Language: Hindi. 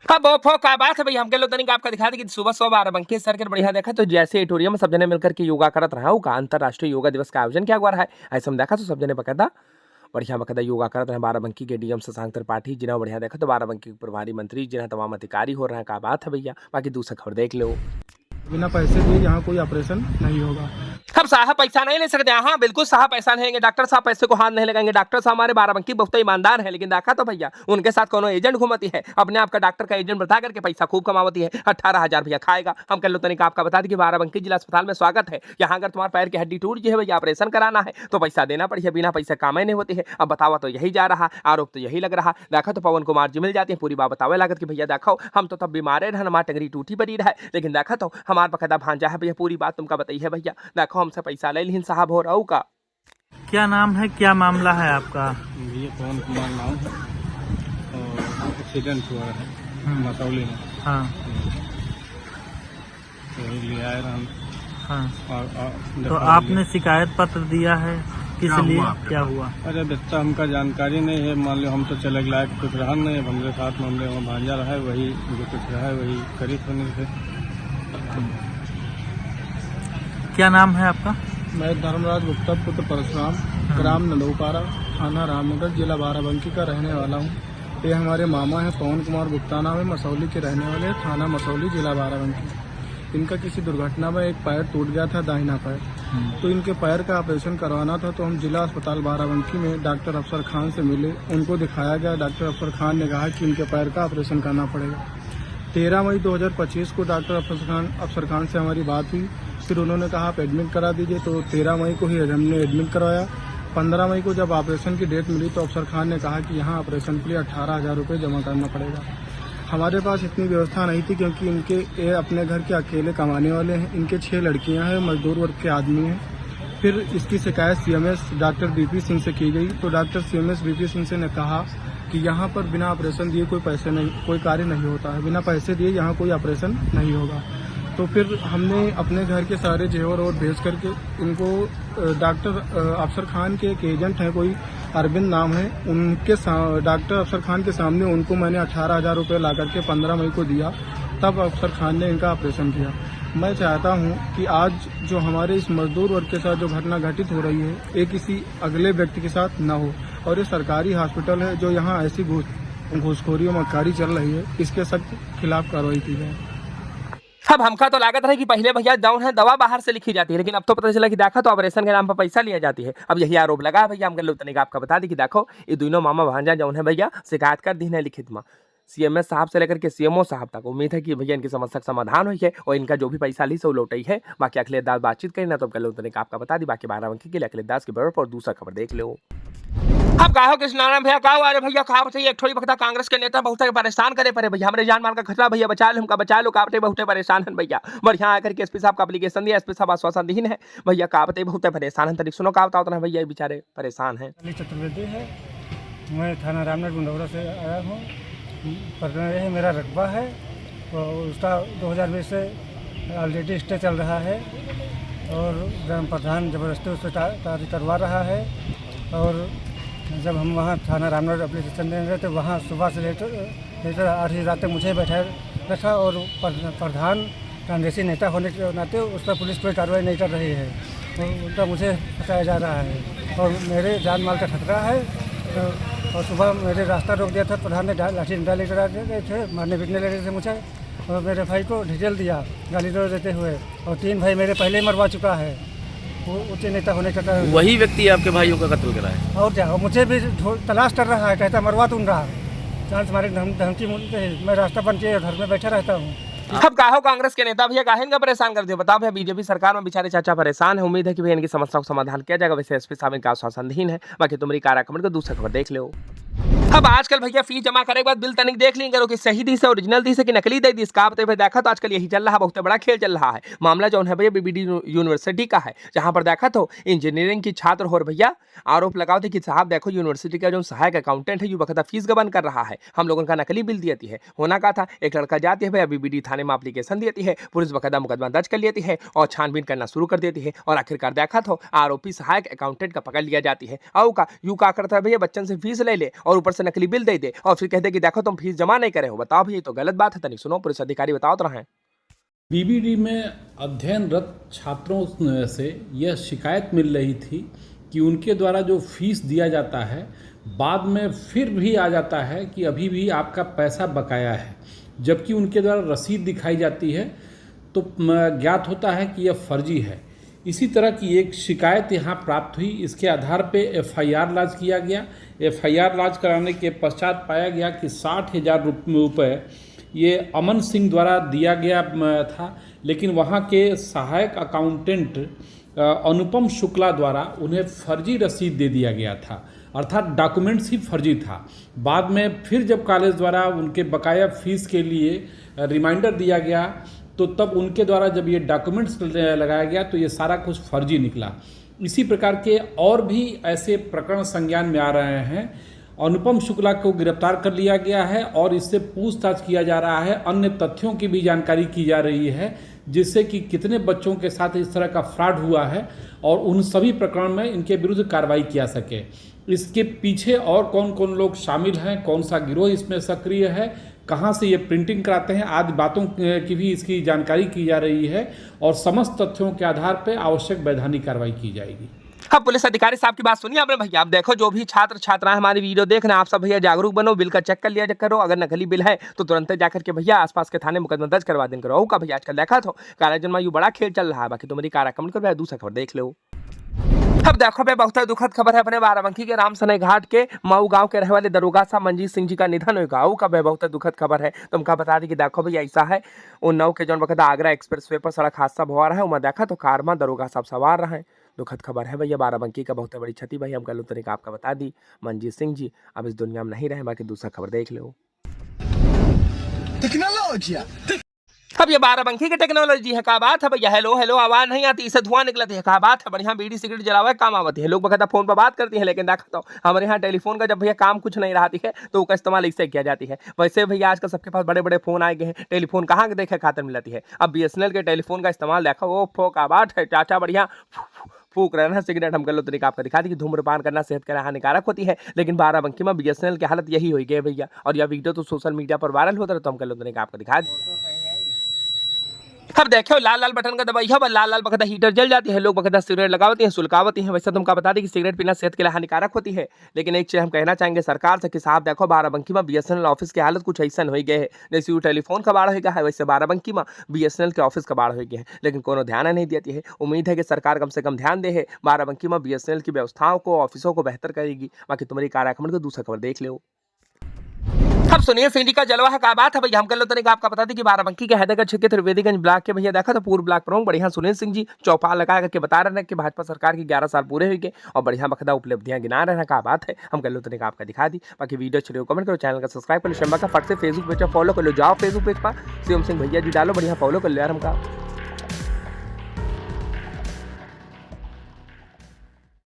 हाँ वो क्या बात है भैया, हम कह लो तनिक आपका दिखा दे कि सुबह 12:12 सर्किट बढ़िया देखा तो जैसे एटोरियम में सब जने मिलकर के योगा करत रहा का अंतरराष्ट्रीय योगा दिवस का आयोजन क्या हुआ रहा है। ऐसा हम देखा तो सब जने बकायदा बढ़िया बकायदा योगा करत रहे। बाराबंकी के डीएम शशांक त्रिपाठी जिन्हें बढ़िया देखा तो बाराबंकी के प्रभारी मंत्री जिन्हें तमाम अधिकारी हो रहे हैं। क्या बात है भैया, बाकी दूसरा खबर देख लो। बिना पैसे दिए यहाँ कोई ऑपरेशन नहीं होगा। हम साहब पैसा नहीं ले सकते। हाँ बिल्कुल साहब पैसा नहीं लेंगे, डॉक्टर साहब पैसे को हाथ नहीं लगाएंगे। डॉक्टर साहब हमारे बाराबंकी बहुत ईमानदार है, लेकिन देखा तो भैया उनके साथ कोनो एजेंट घूमती है, अपने आप का डॉक्टर का एजेंट बता करके पैसा खूब कमावती है। 18,000 भैया खाएगा। हम कह लो तनिक आपका बता दें कि बाराबंकी जिला अस्पताल में स्वागत है। यहाँ अगर तुम्हारे पैर की हड्डी टूट गई है भैया, ऑपरेशन कराना है तो पैसा देना पड़ेगा, बिना पैसे काम ही नहीं होती है। अब बतावा तो यही जा रहा, आरोप तो यही लग रहा। देखा तो पवन कुमार जी मिल जाते हैं, पूरी बात बतावे लागत कि भैया देखो हम तो तब बीमारे रहे, हमारी टंगरी टूटी पड़ी रहा है, लेकिन देखा तो हमारे बकायदा भांजा है भैया, पूरी बात तुमका बताई है भैया। देखो हमसे पैसा ले लीन साहब हो रहा का। क्या नाम है, क्या मामला है आपका? ये पवन कुमार नाम है और एक्सीडेंट हुआ है मसौली में। हाँ तो ले आए हम। हाँ तो आपने शिकायत पत्र दिया है, किस लिए, क्या हुआ? अरे बच्चा हमका जानकारी नहीं है, मान लो हम तो चले लायक कुछ रहा नहीं है, हमरे साथ में हमरे वहाँ भांजा रहा है, वही जो कुछ रहा है वही करीब होने से। क्या नाम है आपका? मैं धर्मराज गुप्ता पुत्र परशुराम, ग्राम नंदोपारा, थाना रामनगर, जिला बाराबंकी का रहने वाला हूँ। ये हमारे मामा हैं पवन कुमार गुप्ता नाम है, मसौली के रहने वाले, थाना मसौली, जिला बाराबंकी। इनका किसी दुर्घटना में एक पैर टूट गया था, दाहिना पैर। तो इनके पैर का ऑपरेशन करवाना था, तो हम जिला अस्पताल बाराबंकी में डॉक्टर अफसर खान से मिले, उनको दिखाया गया। डॉक्टर अफसर खान ने कहा कि इनके पैर का ऑपरेशन करना पड़ेगा। 13 मई 2025 को डॉक्टर अफसर खान से हमारी बात हुई, फिर उन्होंने कहा आप एडमिट करा दीजिए, तो 13 मई को ही हमने एडमिट करवाया। 15 मई को जब ऑपरेशन की डेट मिली तो अफसर खान ने कहा कि यहाँ ऑपरेशन के लिए 18,000 रुपये जमा करना पड़ेगा। हमारे पास इतनी व्यवस्था नहीं थी, क्योंकि ये अपने घर के अकेले कमाने वाले हैं, इनके 6 लड़कियां हैं, मजदूर वर्ग के आदमी हैं। फिर इसकी शिकायत सीएमएस डॉक्टर बीपी सिंह से की गई, तो डॉक्टर सीएमएस बीपी सिंह से ने कहा कि यहाँ पर बिना ऑपरेशन दिए कोई कार्य नहीं होता है, बिना पैसे दिए यहाँ कोई ऑपरेशन नहीं होगा। तो फिर हमने अपने घर के सारे जेवर और भेज करके इनको डॉक्टर अफसर खान के एक एजेंट हैं, कोई अरविंद नाम है, उनके डॉक्टर अफसर खान के सामने उनको मैंने 18,000 रुपये ला करके 15 मई को दिया। तब अफसर खान ने इनका ऑपरेशन किया। मैं चाहता हूं कि आज जो हमारे इस मजदूर वर्ग के साथ जो घटना घटित हो रही है, ये किसी अगले व्यक्ति के साथ न हो, और ये सरकारी हॉस्पिटल है, जो यहाँ ऐसी घूसखोरी और मक्कारी चल रही है, इसके सख्त खिलाफ कार्रवाई की जाए। अब हमका तो लागत है कि पहले भैया डाउन है दवा बाहर से लिखी जाती है, लेकिन अब तो पता चला कि देखा तो ऑपरेशन के नाम पर पैसा लिया जाती है। अब यही आरोप लगा है भैया। हम लोग तनिक आपका बता दी कि देखो ये दोनों मामा भांजा जौन है भैया शिकायत कर दी है लिखित में, सीएमएस साहब से लेकर के सीएमओ साहब तक। उम्मीद है कि भैया इनकी समस्या का समाधान हुई है और इनका जो भी पैसा ली से वो लौटाई है। बाकी अखिलेश दास बातचीत करें ना, तो हम लोग तनिक आपका बता दी। बाकी बाराबंकी के लिए अखिलेश दास के बराबर पर दूसरा खबर देख लो। अब कहा कृष्णारायण भैया कहा अरे भैया कहा बताइए, एक थोड़ी वक्त कांग्रेस के नेता बहुत परेशान करे पड़े भैया, हमारे जान माल का खतरा भैया, बचा लो हमका, बचा लो। कावटे बहुत परेशान है भैया, बढ़िया आकर के एसपी साहब का एप्लीकेशन दिया, एसपी साहब आश्वासन दीन है भैया। कावटे बहुत परेशान है, तनिक सुनो का बताओ ना भैया, बेचारे परेशान है। चतुर्वेदी है, मैं थाना रामनगर गुंडौरा से आया हूँ। यही मेरा रकबा है और उसका 2020 से ऑलरेडी स्टे चल रहा है और ग्राम प्रधान ज़बरदस्ती उससे कार्य करवा रहा है। और जब हम वहाँ थाना रामनगर एप्लीकेशन दे रहे थे, वहाँ सुबह से लेकर 8 रात तक मुझे बैठा रखा, और प्रधान कांग्रेसी नेता होने के नाते उस पर पुलिस कोई कार्रवाई नहीं कर रही है, और उल्टा मुझे फंसाया जा रहा है और मेरे जान माल का खतरा है। और सुबह मेरे रास्ता रोक दिया था, प्रधान ने लाठी डंडा लेकर आ गए थे, मारने पीटने लगे थे मुझे, और मेरे भाई को डिटेल दिया गाली देते हुए, और 3 भाई मेरे पहले ही मरवा चुका है। वो उच्च नेता होने का कारण वही व्यक्ति आपके भाइयों का कत्ल करा है और क्या, और मुझे भी तलाश कर रहा है, कहता मरवा दूंगा, चांस तुम्हारी धमकी मैं रास्ता बन के घर में बैठा रहता हूँ। अब काहो कांग्रेस के नेता भैया काहे इनका परेशान कर दिया बताओ भैया। बीजेपी सरकार में बेचारे चाचा परेशान है, उम्मीद है कि भैया इनकी समस्या को समाधान किया जाएगा। वैसे एसपी साहब इनका आश्वासनहीन है। बाकी तुम्हारी कार्यक्रम को दूसरा खबर देख लो। अब आजकल भैया फीस जमा करने के बाद बिल तनिक देख लेंगे कि सही दी से ओरिजिनल दी से कि नकली दी इसका देखा तो आजकल यही चल रहा है, बहुत बड़ा खेल चल रहा है। मामला जो है भैया बीबीडी यूनिवर्सिटी का है, जहां पर देखा तो इंजीनियरिंग की छात्र हो भैया आरोप लगाओ थे कि साहब देखो यूनिवर्सिटी का जो सहायक अकाउंटेंट है, बखता फीस गबन कर रहा है, हम लोगों का नकली बिल दिया है। होना का था एक लड़का जाती है भैया बीबीडी थाने में एप्लीकेशन देती है, पुलिस बकायदा मुकदमा दर्ज कर लेती है और छानबीन करना शुरू कर देती है, और आखिरकार देखा तो आरोपी सहायक अकाउंटेंट का पकड़ लिया जाती है। और का यू का करता है भैया बच्चन से फीस ले ले और ऊपर से नकली बिल दे दे और फिर कहते कि देखो तुम फीस जमा नहीं करे हो। बताओ भैया, तो गलत बात है। तनिक सुनो, पुलिस अधिकारी बताओ तो रहे। बीबीडी में अध्ययनरत छात्रों से यह शिकायत मिल रही थी कि उनके द्वारा जो फीस दिया जाता है बाद में फिर भी आ जाता है कि अभी भी आपका पैसा बकाया है, जबकि उनके द्वारा रसीद दिखाई जाती है तो ज्ञात होता है कि यह फर्जी है। इसी तरह की एक शिकायत यहाँ प्राप्त हुई। इसके आधार पे एफआईआर लॉन्च किया गया। एफआईआर लॉन्च कराने के पश्चात पाया गया कि 60,000 रुपये ये अमन सिंह द्वारा दिया गया था, लेकिन वहाँ के सहायक अकाउंटेंट अनुपम शुक्ला द्वारा उन्हें फर्जी रसीद दे दिया गया था, अर्थात डॉक्यूमेंट्स ही फर्जी था। बाद में फिर जब कॉलेज द्वारा उनके बकाया फीस के लिए रिमाइंडर दिया गया तो तब उनके द्वारा जब ये डॉक्यूमेंट्स लगाया गया तो ये सारा कुछ फर्जी निकला। इसी प्रकार के और भी ऐसे प्रकरण संज्ञान में आ रहे हैं। अनुपम शुक्ला को गिरफ्तार कर लिया गया है और इससे पूछताछ किया जा रहा है। अन्य तथ्यों की भी जानकारी की जा रही है, जिससे कि कितने बच्चों के साथ इस तरह का फ्रॉड हुआ है और उन सभी प्रकरण में इनके विरुद्ध कार्रवाई किया सके। इसके पीछे और कौन कौन लोग शामिल हैं, कौन सा गिरोह इसमें सक्रिय है, कहाँ से ये प्रिंटिंग कराते हैं, आदि बातों की भी इसकी जानकारी की जा रही है और समस्त तथ्यों के आधार पर आवश्यक वैधानिक कार्रवाई की जाएगी। हाँ, पुलिस अधिकारी साहब की बात सुनिए आपने भैया। आप देखो, जो भी छात्र छात्राएं हमारी वीडियो देख रहे हैं, आप सब भैया जागरूक बनो, बिल का चेक कर लिया करो। अगर नकली बिल है तो तुरंत जाकर के भैया आसपास के थाने मुकदमा दर्ज करवा दें करो। का भैया आजकल देखा तो कालाजन में बड़ा खेल चल रहा है। बाकी तुम्हारी कार कमेंट करो, दूसरा खबर देख लो। अब देखो भाई, बहुत दुखद खबर है। अपने बाराबंकी के रामसने घाट के मऊ गांव के रहने वाले दरोगा साहब मंजीत सिंह जी का निधन हो गया। का बहुत दुखद खबर है। तुमका बता दी कि देखो भैया, ऐसा है उन्नाव के जौन वक्त आगरा एक्सप्रेस वे पर सड़क हादसा हुआ रहा है। मैं देखा तो कार में दरोगा साहब सवार रहे। दुखद खबर है भैया, बाराबंकी का बहुत बड़ी क्षति भाई। हम कल तरीका आपका बता दी, मंजीत सिंह जी अब इस दुनिया में नहीं रहे। बाकी दूसरा खबर देख लो। अब ये बाराबंकी की टेक्नोलॉजी है। क्या बात है भैया? हेलो हेलो, आवाज नहीं आती, इससे धुआं निकलती है। क्या बात है? बढ़िया बीड़ी सिगरेट जलावे काम आवती है। लोग बकायदा फोन पर बात करती है, लेकिन देखा तो हमारे यहाँ टेलीफोन का जब भैया काम कुछ नहीं रहती है तो उसका इस्तेमाल इससे किया जाती है। वैसे भैया आजकल सबके पास बड़े बड़े फोन आ गए हैं। टेलीफोन कहाँ के देखे खातिर मिलती है। अब BSNL के टेलीफोन का इस्तेमाल देखा, वो फो का बात है चाचा, बढ़िया फूक रहे हैं। सिगरेट हम गलत तरीका आपका दिखा दी कि धूम्रपान करना सेहत के लिए हानिकारक होती है, लेकिन बाराबंकी में BSNL की हालत यही हुई गई भैया। और यह वीडियो तो सोशल मीडिया पर वायरल होता है, तो हम गलत तरीका आपको दिखा दी। अब देखो, लाल लाल बटन का दबाइए, लाल लाल बकदा हीटर जल जाती है। लोग बकदा सिगरेट लगावती हैं, सुलगावती हैं। वैसे तुमको बता दें कि सिगरेट पीना सेहत के लिए हानिकारक होती है, लेकिन एक चीज हम कहना चाहेंगे सरकार से कि साहब देखो, बाराबंकी में BSNL ऑफिस की हालत कुछ ऐसा हो गए है। जैसे वो टेलीफोन का बाढ़ हो गया है, वैसे बाराबंकी में BSNL के ऑफिस का बाढ़ हो गया है, लेकिन कोनो ध्यान नहीं देती है। उम्मीद है कि सरकार कम से कम ध्यान दे है, बाराबंकी में BSNL की व्यवस्थाओं को, ऑफिसों को बेहतर करेगी। बाकी तुम्हारी कार्यक्रम को दूसरा खबर देख लो। अब सुनिए, सिंडी का जलवा है। क्या बात है भैया? हम कर लो तरीका आपका बता दी कि बाराबंकी के हैदरगढ़ क्षेत्र के त्रिवेदीगंज ब्लॉक के भैया देखा तो पूर्व ब्लॉक प्रमुख बढ़िया सुनील सिंह जी चौपाल लगा करके बता रहे हैं कि भाजपा सरकार की 11 साल पूरे हुए और बढ़िया बखदा उपलब्धियां गिना रहे हैं। क्या बात है? हम कर लो तरीका आपका दिखा दी। बाकी वीडियो अच्छी कमेंट करो, चैनल का सब्सक्राइब कर लो, शंबा का फट से फेसबुक पेज पर फॉलो कर लो, जाओ फेसबुक पेज पर शिवम सिंह भैया जी डालो, बढ़िया फॉलो कर लो यार हमका।